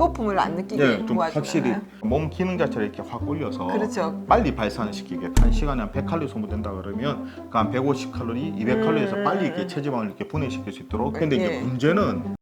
배고픔을 안 느끼게 좀 도와주나요? 확실히 몸 기능 자체를 이렇게 확 올려서 그렇죠. 빨리 발산시키게 한 시간에 한 100칼로리 소모된다 그러면 그 한 150칼로리, 200칼로리에서 빨리 이렇게 체지방을 이렇게 분해시킬 수 있도록. 근데 이제 문제는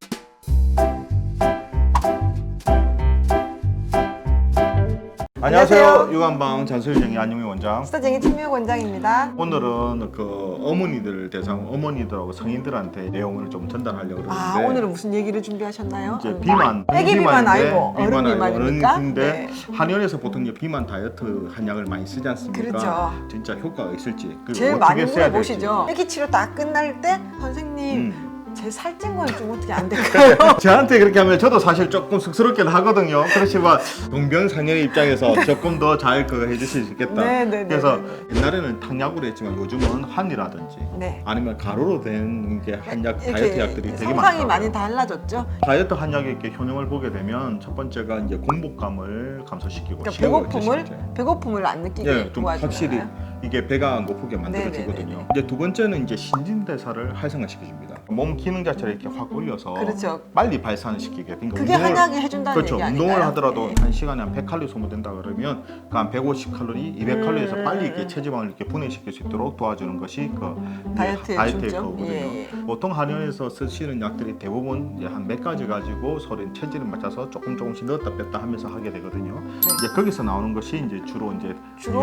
안녕하세요. 유관방 잔소리쟁이 안용희 원장. 스타쟁이 팀미호 원장입니다. 오늘은 그 어머니들 대상 어머니들하고 성인들한테 내용을 좀 전달하려고 그러는데 오늘은 무슨 얘기를 준비하셨나요? 이제 비만, 애기 비만 아니고 어른 비만입니까? 어른인데 한의원에서 보통 이제 비만 다이어트 한약을 많이 쓰지 않습니까? 그렇죠. 진짜 효과가 있을지 그리고 제일 어떻게 많이 써야 물어보시죠. 될지. 애기 치료 다 끝날 때 선생님 제 살찐 건 좀 어떻게 안 될까요? 저한테 그렇게 하면 저도 사실 조금 쑥스럽긴 하거든요. 그렇지만 동병상련의 입장에서 조금 더 잘 그거 해주실 수 있겠다. 네네네. 그래서 옛날에는 탕약으로 했지만 요즘은 한이라든지 네. 아니면 가루로 된 게 한약 다이어트 약들이 되게 성상이 많더라고요. 많이 달라졌죠. 다이어트 한약의 이렇게 효능을 보게 되면 첫 번째가 이제 공복감을 감소시키고 그러니까 배고픔을 안 느끼게 좀 도와주나요? 확실히 이게 배가 안 고프게 만들어주거든요. 네네네네. 이제 두 번째는 이제 신진대사를 활성화시켜줍니다. 몸 기능 자체를 이렇게 확 올려서 그렇죠. 빨리 발산시키게. 그러니까 그게 한약이 해준다는 그렇죠. 얘기 아닌가요? 운동을 하더라도 네. 한 시간에 한 100칼로리 소모된다 그러면 그 한 150칼로리, 200칼로리에서 빨리 이렇게 체지방을 이렇게 분해시킬 수 있도록 도와주는 것이 그 다이어트의 중점? 거거든요. 예. 보통 한의원에서 쓰시는 약들이 대부분 이제 한 몇 가지 가지고 서로 체질을 맞춰서 조금씩 넣었다 뺐다 하면서 하게 되거든요. 이제 거기서 나오는 것이 이제 주로 이게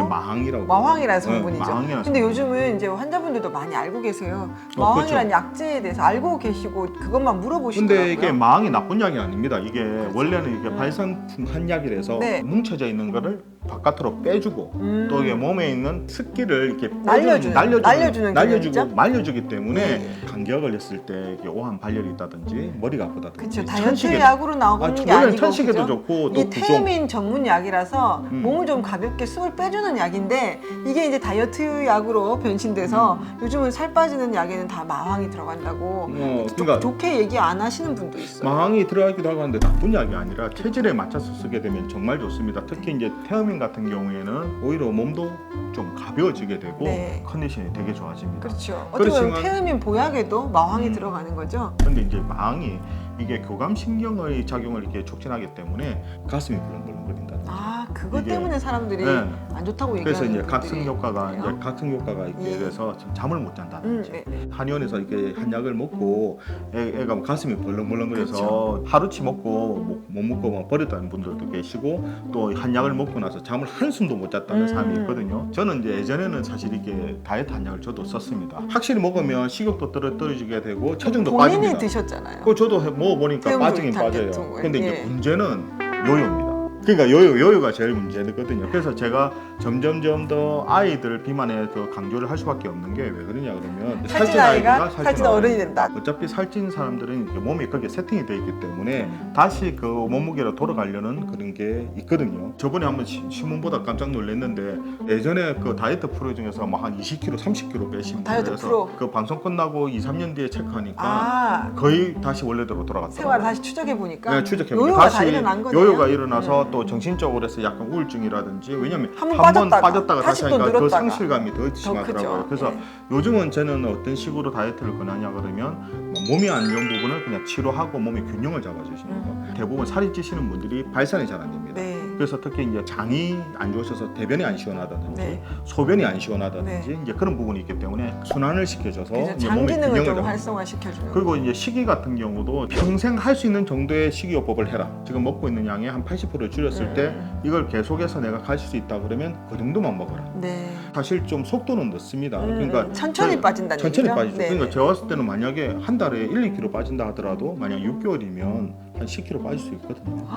마항이라고. 마황이라는 성분이죠. 마항이라는 근데 성분. 요즘은 이제 환자분들도 많이 알고 계세요. 마황이라는 그렇죠. 약재에 대해서 알고 계시고 그것만 물어보시더라고요. 근데 이게 마항이 나쁜 약이 아닙니다. 이게 원래는 이게 발산품 한약이라서 네. 뭉쳐져 있는 거를 바깥으로 빼주고 또 이게 몸에 있는 습기를 이렇게 날려주는 날려주고 개념이죠? 말려주기 때문에 네. 감기가 걸렸을 때 이게 오한 발열이 있다든지 머리가 아프다든지 그렇죠. 다이어트 약으로 나오는 게 원래는 아니고 천식에도 그죠? 좋고 이게 또 구종 태민 전문 약이라서 몸을 좀 가볍게 숨을 빼주는 약인데 이게 이제 다이어트 약으로 변신돼서 요즘은 살 빠지는 약에는 다 마황이 들어간다고 그러니까 좋게 얘기 안 하시는 분도 있어요. 마항이 들어가기도 하고 하는데 나쁜 약이 아니라 체질에 맞춰서 쓰게 되면 정말 좋습니다. 특히 이제 태어민 같은 경우에는 오히려 몸도 좀 가벼워지게 되고 네. 컨디션이 되게 좋아집니다. 그렇죠. 어떻게 보면 그렇지만- 태음인 보약에도 마황이 들어가는 거죠. 근데 이제 마항이 이게 교감신경의 작용을 이렇게 촉진하기 때문에 가슴이 벌렁벌렁거린다든지. 그것 이게- 때문에 사람들이 네. 안 좋다고 얘기하는 그래서 이제 분들이 각성 효과가 있네요. 이제 각성 효과가 있게 예. 돼서 잠을 못 잔다든지. 네. 한의원에서 이렇게 한약을 먹고 애가 뭐 가슴이 벌렁벌렁거려서 그렇죠. 하루치 먹고 못 먹고 막 버렸다는 분들도 계시고 또 한약을 먹고 나서 잠을 한숨도 못 잤다는 사람이 있거든요. 저는 이제 예전에는 사실 이게 다이어트 한약을 저도 썼습니다. 확실히 먹으면 식욕도 떨어지게 되고 체중도 본인이 빠집니다. 드셨잖아요. 그 저도 먹어보니까 태음도 빠지긴 같은 빠져요. 거예요. 근데 이제 예. 문제는 요요입니다. 그러니까 요요가 제일 문제거든요. 그래서 제가 점점 더 아이들 비만에 더 강조를 할 수밖에 없는 게 왜 그러냐 그러면 살찐 아이가 살찐 어른이 된다. 어차피 살찐 사람들은 이렇게 몸이 그렇게 세팅이 돼 있기 때문에 다시 그 몸무게로 돌아가려는 그런 게 있거든요. 저번에 한번 신문 보다 깜짝 놀랐는데 예전에 그 다이어트 프로 중에서 뭐 한 20kg, 30kg 빼신 다이어트 분들에서 프로? 그 방송 끝나고 2, 3년 뒤에 체크하니까 거의 다시 원래대로 돌아갔더라고요. 생활을 다시 추적해 보니까 네, 추적해 요요가 다시 다 일어난 거네요. 요요가 일어나서 또 정신적으로 해서 약간 우울증이라든지 왜냐면 한번 한 번 빠졌다가 빠졌다가 다시 다시 또 하니까 그 늘었다가. 상실감이 더 심하더라고요. 크죠. 그래서 예. 요즘은 저는 어떤 식으로 다이어트를 권하냐 그러면 뭐 몸이 안 좋은 부분을 그냥 치료하고 몸의 균형을 잡아주시는 거. 대부분 살이 찌시는 분들이 발산이 잘 안 됩니다. 네. 그래서 특히 이제 장이 안 좋으셔서 대변이 안 시원하다든지 네. 소변이 안 시원하다든지 네. 이제 그런 부분이 있기 때문에 순환을 시켜줘서 그래서 이제 장 몸의 기능을 균형을 좀 잡아주는 활성화시켜주는. 그리고 이제 식이 같은 경우도 평생 할 수 있는 정도의 식이요법을 해라. 지금 먹고 있는 양의 한 80%를 줄였을 때 이걸 계속해서 내가 가질 수 있다 그러면 그 정도만 먹어라. 네. 사실 좀 속도는 늦습니다. 그러니까 천천히 빠진다는 천천히 얘기죠? 빠지죠. 네. 그러니까 제가 봤을 때는 만약에 한 달에 1, 2kg 빠진다 하더라도 만약 6개월이면 한 10kg 빠질 수 있거든요.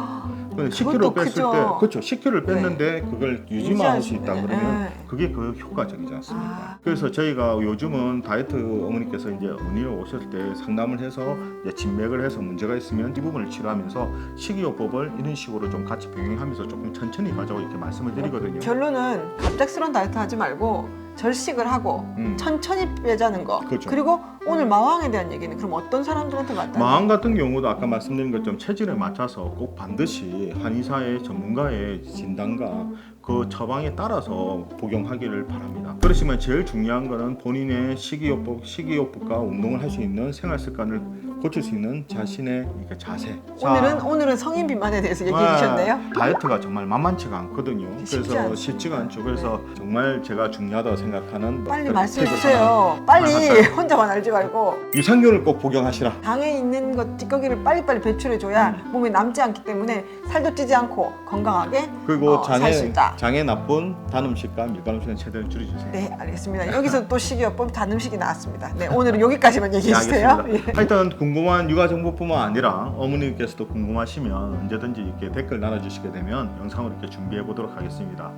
근데 10kg 뺐을 크죠. 때 그렇죠. 10kg를 뺐는데 그걸 유지만 할 수 있다 유지하시네. 그러면 네. 그게 그 효과적이지 않습니까? 그래서 저희가 요즘은 다이어트 어머니께서 이제 문의를 오셨을 때 상담을 해서 이제 진맥을 해서 문제가 있으면 이 부분을 치료하면서 식이요법을 이런 식으로 좀 같이 병행하면서 조금 천천히 가자고 이렇게 말씀을 드리거든요. 결론은 갑작스러운 다이어트 하지 말고 절식을 하고 천천히 빼자는 거. 그렇죠. 그리고 오늘 마왕에 대한 얘기는 그럼 어떤 사람들한테 맞다? 마음 같은 경우도 아까 말씀드린 것처럼 체질에 맞춰서 꼭 반드시 한의사의 전문가의 진단과 그 처방에 따라서 복용하기를 바랍니다. 그렇지만 제일 중요한 거는 본인의 식이요법과 운동을 할 수 있는 생활 습관을 고칠 수 있는 자신의 이렇게 자세. 오늘은 성인 비만에 대해서 얘기해 주셨네요. 다이어트가 정말 만만치가 않거든요. 쉽지 그래서 않습니다. 쉽지가 않죠. 그래서 정말 제가 중요하다고 생각하는 빨리 팁을 말씀해 하나 주세요. 빨리 하나 혼자만 알지 말고 유산균을 꼭 복용하시라. 당에 있는 것 찌꺼기를 빨리빨리 배출해 줘야 몸에 남지 않기 때문에 살도 찌지 않고 건강하게 그리고 살 수 있다. 장에 나쁜 단 음식과 밀가루 음식은 최대한 줄여주세요. 네, 알겠습니다. 여기서 또 식이요법 단 음식이 나왔습니다. 네, 오늘은 여기까지만 얘기해 주세요. 알겠습니다. 예. 하여튼 궁금한 육아 정보뿐만 아니라 어머니께서도 궁금하시면 언제든지 이렇게 댓글 달아주시게 되면 영상을 이렇게 준비해 보도록 하겠습니다.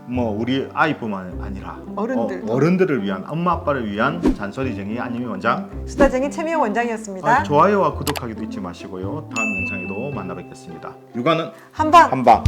뭐 우리 아이뿐만 아니라 어른들도. 어른들을 위한 엄마 아빠를 위한 잔소리쟁이 안유미 원장. 수다쟁이 최미영 원장이었습니다. 좋아요와 구독하기도 잊지 마시고요. 다음 영상에도 만나 뵙겠습니다. 육아는 한방 한방.